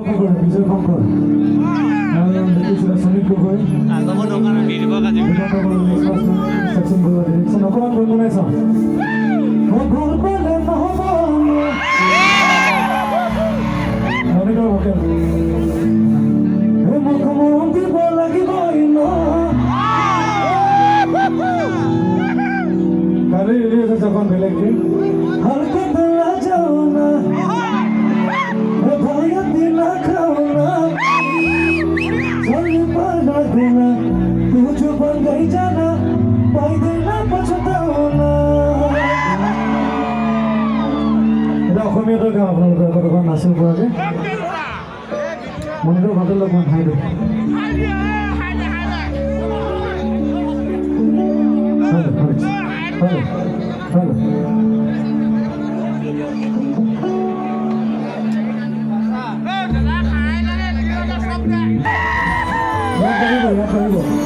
কি করে বিজয় শঙ্কর কিছুটা সুনীল গগৈ সচিন বৰুৱা ডিৰেকশ্যন অকণমান গুণগুণাই চাওঁ মনিটৰ ভকেল মোক মৰম দিব লাগিবই ন কালি ৰিলিজ হৈছে এখন বেলেগকে হালকা বেলা যাও না ভাইয়া দিলা খাও না চলি পালা দিলা তুঝ বন গই জানা পাই দিলা পছতাও না এটা অসমীয়াতে গাওঁ আপোনালোকে এখন নাচিব পৰাকৈ মনিটৰ ভকেল অকণমান ঠাই দিওঁ Hello.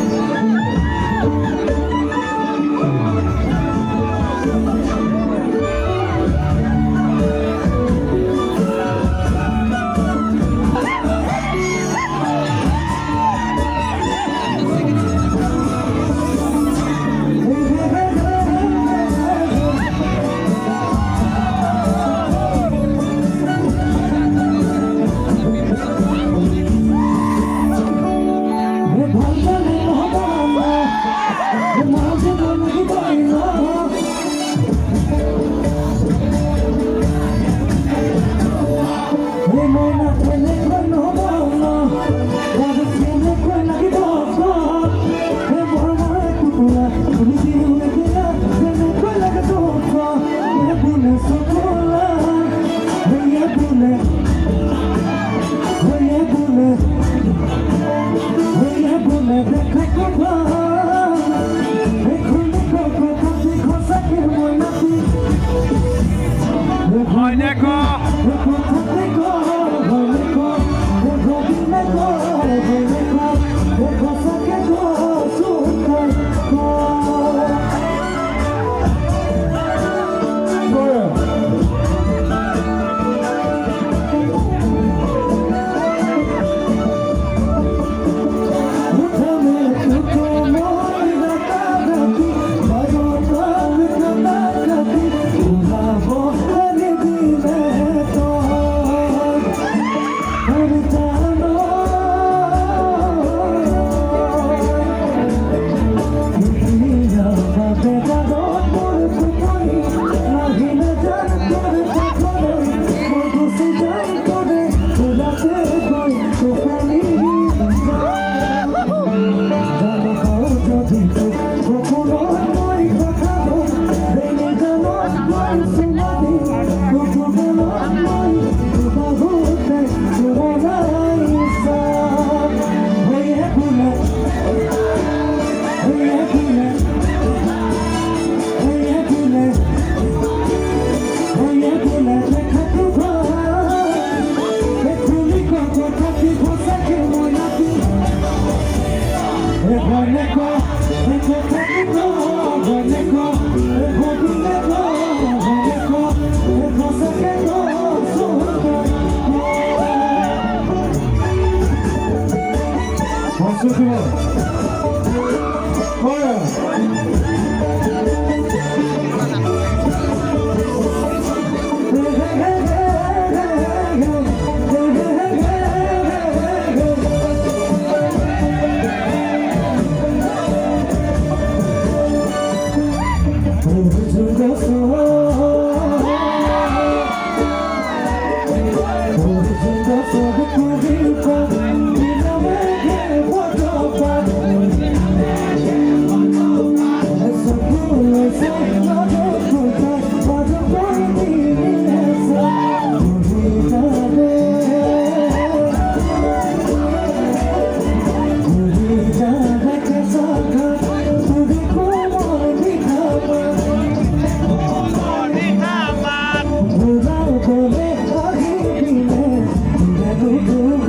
Go